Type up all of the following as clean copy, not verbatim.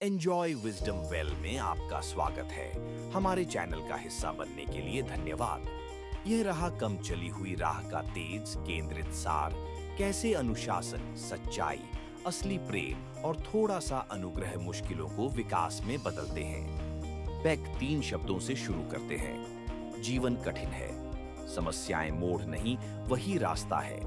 Enjoy wisdom well में आपका स्वागत है। हमारे चैनल का हिस्सा बनने के लिए धन्यवाद। यह रहा कम चली हुई राह का तेज केंद्रित सार, कैसे अनुशासन, सच्चाई, असली प्रेम और थोड़ा सा अनुग्रह मुश्किलों को विकास में बदलते हैं। पेक 3 शब्दों से शुरू करते हैं। जीवन कठिन है, समस्याएं मोड़ नहीं, वही रास्ता है।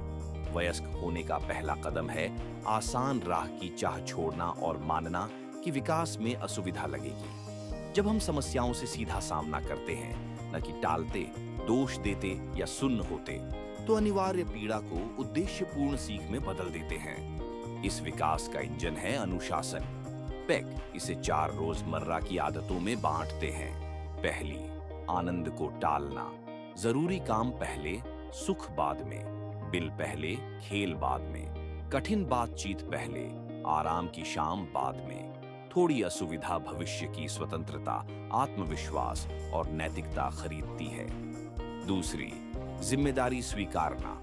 वयस्क होने का पहला कदम है आसान राह की चाह छोड़ना और मानना कि विकास में असुविधा लगेगी। जब हम समस्याओं से सीधा सामना करते हैं, न कि टालते, दोष देते या सुन्न होते, तो अनिवार्य पीड़ा को उद्देश्यपूर्ण सीख में बदल देते हैं। इस विकास का इंजन है अनुशासन। पेक इसे 4 रोजमर्रा की आदतों में बांटते हैं। पहली, आनंद को टालना। जरूरी काम पहले, सुख बाद में। बिल पहले, खेल बाद में। कठिन बातचीत पहले, आराम की शाम बाद में। थोड़ी असुविधा भविष्य की स्वतंत्रता, आत्मविश्वास और नैतिकता खरीदती है। दूसरी, जिम्मेदारी स्वीकारना।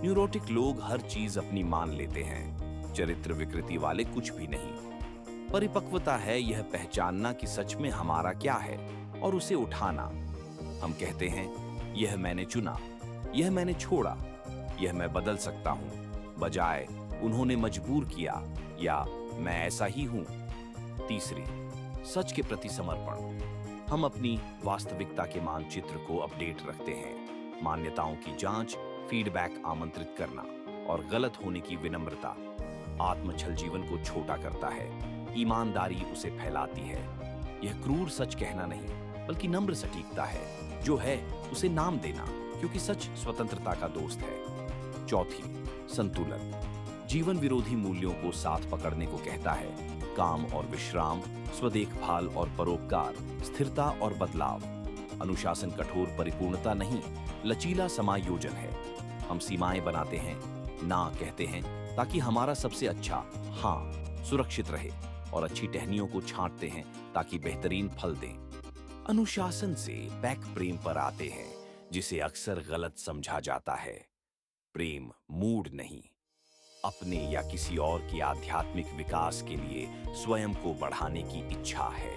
न्यूरोटिक लोग हर चीज अपनी मान लेते हैं, चरित्र विकृति वाले कुछ भी नहीं। परिपक्वता है यह पहचानना कि सच में हमारा क्या है और उसे उठाना। हम कहते हैं, यह मैंने चुना, यह मैंने छोड़ा, यह मैं बदल सकता हूं, बजाय उन्होंने मजबूर किया या मैं ऐसा ही हूं। तीसरी, सच के प्रति समर्पण। हम अपनी वास्तविकता के मानचित्र को अपडेट रखते हैं। मान्यताओं की जांच, फीडबैक आमंत्रित करना और गलत होने की विनम्रता। आत्मछल जीवन को छोटा करता है, ईमानदारी उसे फैलाती है। यह क्रूर सच कहना नहीं, बल्कि नम्र सटीकता है। जो है उसे नाम देना, क्योंकि सच स्वतंत्रता का दोस्त है। चौथी, संतुलन। जीवन विरोधी मूल्यों को साथ पकड़ने को कहता है। काम और विश्राम, स्वदेखभाल और परोपकार, स्थिरता और बदलाव। अनुशासन कठोर परिपूर्णता नहीं, लचीला समायोजन है। हम सीमाएं बनाते हैं, ना कहते हैं, ताकि हमारा सबसे अच्छा हाँ सुरक्षित रहे, और अच्छी टहनियों को छांटते हैं ताकि बेहतरीन फल दें। अनुशासन से पैक प्रेम पर आते हैं, जिसे अक्सर गलत समझा जाता है। प्रेम मूड नहीं, अपने या किसी और के आध्यात्मिक विकास के लिए स्वयं को बढ़ाने की इच्छा है।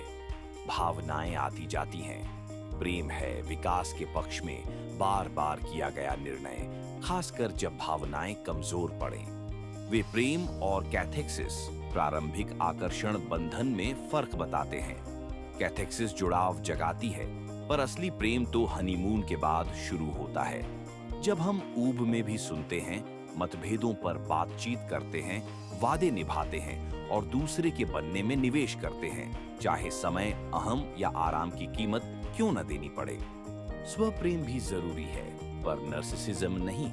भावनाएं आती जाती हैं। प्रेम है विकास के पक्ष में बार बार किया गया निर्णय, खासकर जब भावनाएं कमजोर पड़े। वे प्रेम और कैथेक्सिस, प्रारंभिक आकर्षण बंधन में फर्क बताते हैं। कैथेक्सिस जुड़ाव जगाती है, पर असली प्रेम तो हनीमून के बाद शुरू होता है। जब हम ऊब में भी सुनते हैं, मतभेदों पर बातचीत करते हैं, वादे निभाते हैं और दूसरे के बनने में निवेश करते हैं, चाहे समय, अहम या आराम की कीमत क्यों न देनी पड़े। स्वप्रेम भी जरूरी है, पर नर्सिसिज्म नहीं।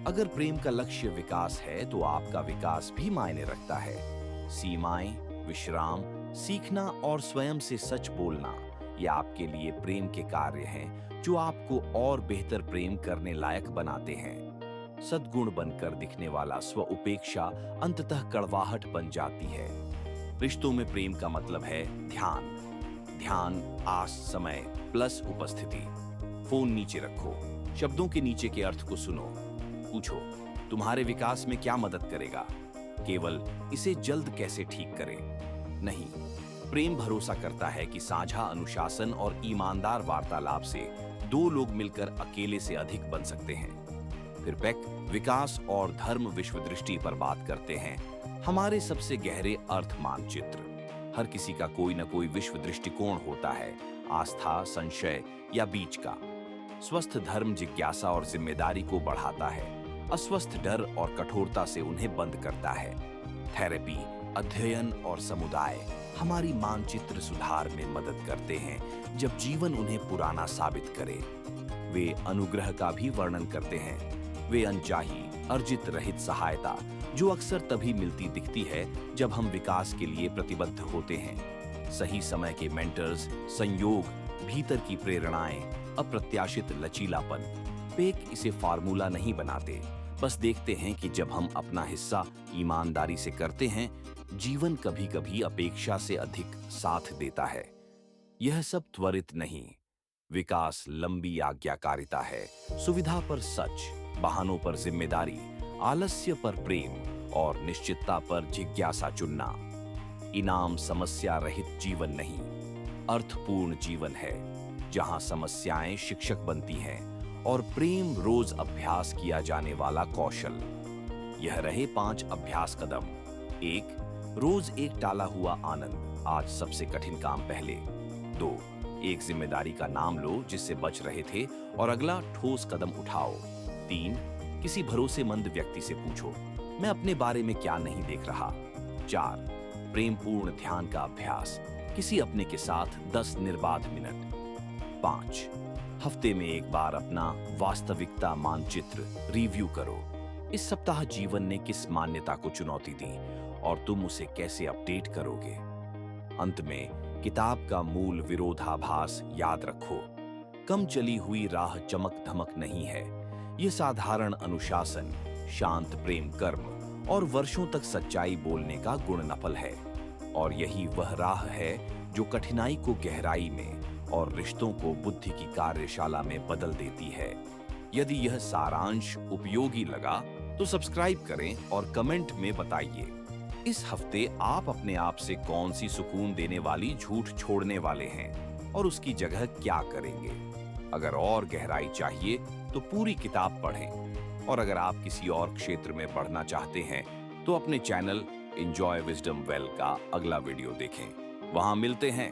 अगर प्रेम का लक्ष्य विकास है, तो आपका विकास भी मायने रखता है। सीमाएं, विश्राम, सीखना और स्वयं से सच बोलना, ये आपके लिए प्रेम के कार्य हैं जो आपको और बेहतर प्रेम करने लायक बनाते हैं। सद्गुण बनकर दिखने वाला स्व उपेक्षा अंततः कड़वाहट बन जाती है। रिश्तों में प्रेम का मतलब है ध्यान। ध्यान, आस, समय प्लस उपस्थिति। फोन नीचे रखो, शब्दों के नीचे के अर्थ को सुनो। पूछो, तुम्हारे विकास में क्या मदद करेगा, केवल इसे जल्द कैसे ठीक करें नहीं। प्रेम भरोसा करता है कि साझा अनुशासन और ईमानदार वार्तालाप से 2 लोग मिलकर अकेले से अधिक बन सकते हैं। फिर पेक विकास और धर्म विश्व दृष्टि पर बात करते हैं। हमारे सबसे गहरे अर्थ मानचित्र। हर किसी का कोई न कोई विश्व दृष्टिकोण होता है, आस्था, संशय या बीच का। स्वस्थ धर्म जिज्ञासा और जिम्मेदारी को बढ़ाता है, अस्वस्थ डर और कठोरता से उन्हें बंद करता है। थेरेपी, अध्ययन और समुदाय हमारी मानचित्र सुधार में मदद करते हैं, जब जीवन उन्हें पुराना साबित करे। वे अनुग्रह का भी वर्णन करते हैं। वे अनचाही, अर्जित रहित सहायता, जो अक्सर तभी मिलती दिखती है जब हम विकास के लिए प्रतिबद्ध होते हैं। सही समय के मेंटर्स, संयोग, भीतर की प्रेरणाएं, अप्रत्याशित लचीलापन। पेक इसे फार्मूला नहीं बनाते, बस देखते हैं कि जब हम अपना हिस्सा ईमानदारी से करते हैं, जीवन कभी कभी अपेक्षा से अधिक साथ देता है। यह सब त्वरित नहीं, विकास लंबी आज्ञाकारिता है। सुविधा पर सच, बहानों पर जिम्मेदारी, आलस्य पर प्रेम और निश्चितता पर जिज्ञासा चुनना। इनाम समस्या रहित जीवन नहीं, अर्थपूर्ण जीवन है, जहां समस्याएं शिक्षक बनती हैं और प्रेम रोज अभ्यास किया जाने वाला कौशल। यह रहे 5 अभ्यास कदम। 1, रोज एक टाला हुआ आनंद, आज सबसे कठिन काम पहले। 2, एक जिम्मेदारी का नाम लो जिससे बच रहे थे और अगला ठोस कदम उठाओ। 3, किसी भरोसेमंद व्यक्ति से पूछो, मैं अपने बारे में क्या नहीं देख रहा। 4, प्रेमपूर्ण ध्यान का अभ्यास, किसी अपने के साथ 10 निर्बाध मिनट। 5, हफ्ते में एक बार अपना वास्तविकता मानचित्र रिव्यू करो। इस सप्ताह जीवन ने किस मान्यता को चुनौती दी और तुम उसे कैसे अपडेट करोगे। अंत में किताब का मूल विरोधाभास याद रखो, कम चली हुई राह चमक धमक नहीं है, ये साधारण अनुशासन, शांत प्रेम कर्म और वर्षों तक सच्चाई बोलने का गुणनफल है। और यही वह राह है जो कठिनाई को गहराई में और रिश्तों को बुद्धि की कार्यशाला में बदल देती है। यदि यह सारांश उपयोगी लगा तो सब्सक्राइब करें और कमेंट में बताइए इस हफ्ते आप अपने आप से कौन सी सुकून देने वाली झूठ छोड़ने वाले हैं और उसकी जगह क्या करेंगे। अगर और गहराई चाहिए तो पूरी किताब पढ़ें, और अगर आप किसी और क्षेत्र में पढ़ना चाहते हैं तो अपने चैनल एंजॉय विजडम वेल का अगला वीडियो देखें। वहां मिलते हैं।